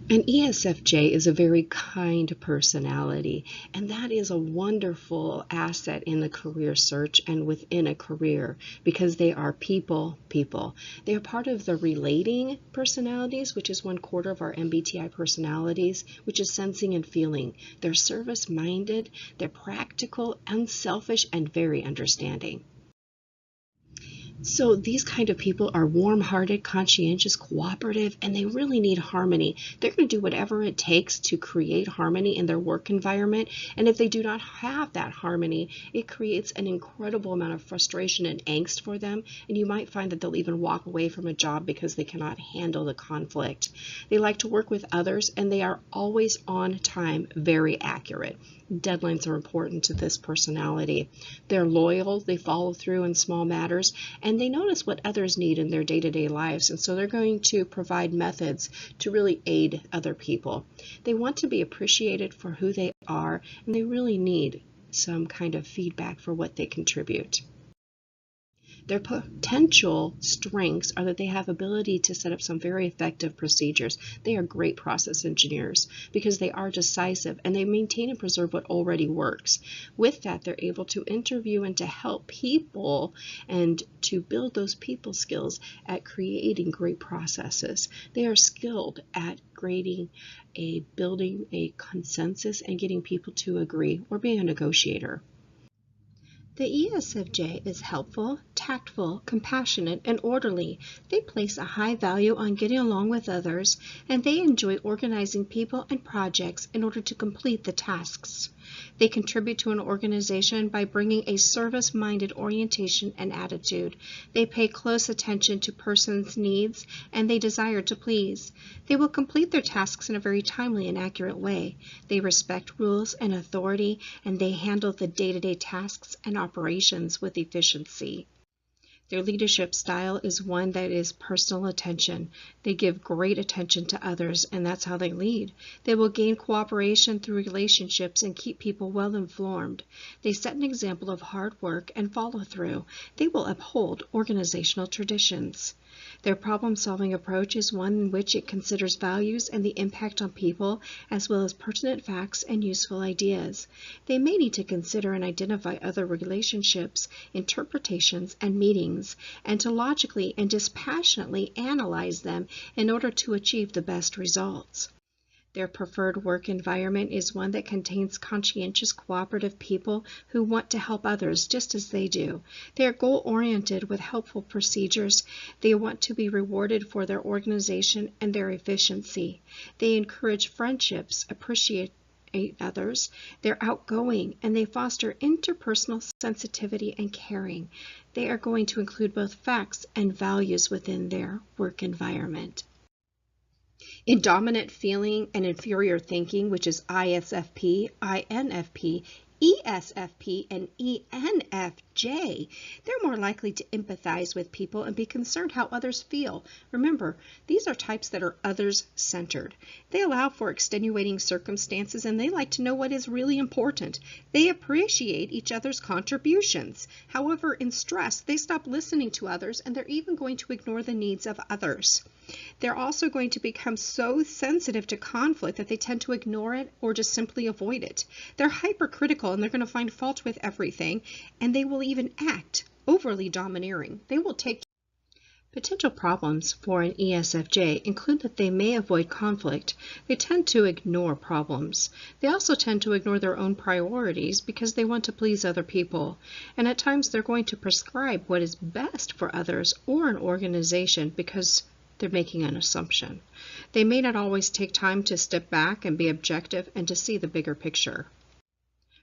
An ESFJ is a very kind personality, and that is a wonderful asset in the career search and within a career because they are people. They are part of the relating personalities, which is 1/4 of our MBTI personalities, which is sensing and feeling. They're service-minded, they're practical, unselfish, and very understanding. So these kind of people are warm-hearted, conscientious, cooperative, and they really need harmony. They're going to do whatever it takes to create harmony in their work environment. And if they do not have that harmony, it creates an incredible amount of frustration and angst for them. And you might find that they'll even walk away from a job because they cannot handle the conflict. They like to work with others, and they are always on time, very accurate. Deadlines are important to this personality. They're loyal, they follow through in small matters, and they notice what others need in their day-to-day lives, and so they're going to provide methods to really aid other people. They want to be appreciated for who they are, and they really need some kind of feedback for what they contribute. Their potential strengths are that they have ability to set up some very effective procedures. They are great process engineers because they are decisive and they maintain and preserve what already works. With that, they're able to interview and to help people and to build those people skills at creating great processes. They are skilled at building a consensus and getting people to agree or being a negotiator. The ESFJ is helpful, tactful, compassionate, and orderly. They place a high value on getting along with others, and they enjoy organizing people and projects in order to complete the tasks. They contribute to an organization by bringing a service-minded orientation and attitude. They pay close attention to persons' needs, and they desire to please. They will complete their tasks in a very timely and accurate way. They respect rules and authority, and they handle the day-to-day tasks and operations with efficiency. Their leadership style is one that is personal attention. They give great attention to others, and that's how they lead. They will gain cooperation through relationships and keep people well informed. They set an example of hard work and follow through. They will uphold organizational traditions. Their problem-solving approach is one in which it considers values and the impact on people, as well as pertinent facts and useful ideas. They may need to consider and identify other relationships, interpretations, and meanings, and to logically and dispassionately analyze them in order to achieve the best results. Their preferred work environment is one that contains conscientious, cooperative people who want to help others just as they do. They are goal-oriented with helpful procedures. They want to be rewarded for their organization and their efficiency. They encourage friendships, appreciate others. They're outgoing, and they foster interpersonal sensitivity and caring. They are going to include both facts and values within their work environment. In dominant feeling and inferior thinking, which is ISFP, INFP, ESFP, and ENFJ, they're more likely to empathize with people and be concerned how others feel. Remember, these are types that are others-centered. They allow for extenuating circumstances, and they like to know what is really important. They appreciate each other's contributions. However, in stress, they stop listening to others, and they're even going to ignore the needs of others. They're also going to become so sensitive to conflict that they tend to ignore it or just simply avoid it. They're hypercritical and they're going to find fault with everything, and they will even act overly domineering. They will take potential problems for an ESFJ include that they may avoid conflict. They tend to ignore problems. They also tend to ignore their own priorities because they want to please other people. And at times they're going to prescribe what is best for others or an organization because they're making an assumption. They may not always take time to step back and be objective and to see the bigger picture.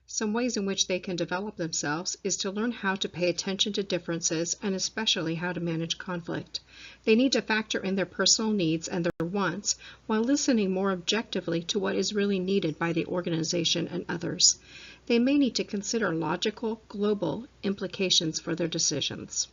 Some ways in which they can develop themselves is to learn how to pay attention to differences and especially how to manage conflict. They need to factor in their personal needs and their wants while listening more objectively to what is really needed by the organization and others. They may need to consider logical, global implications for their decisions.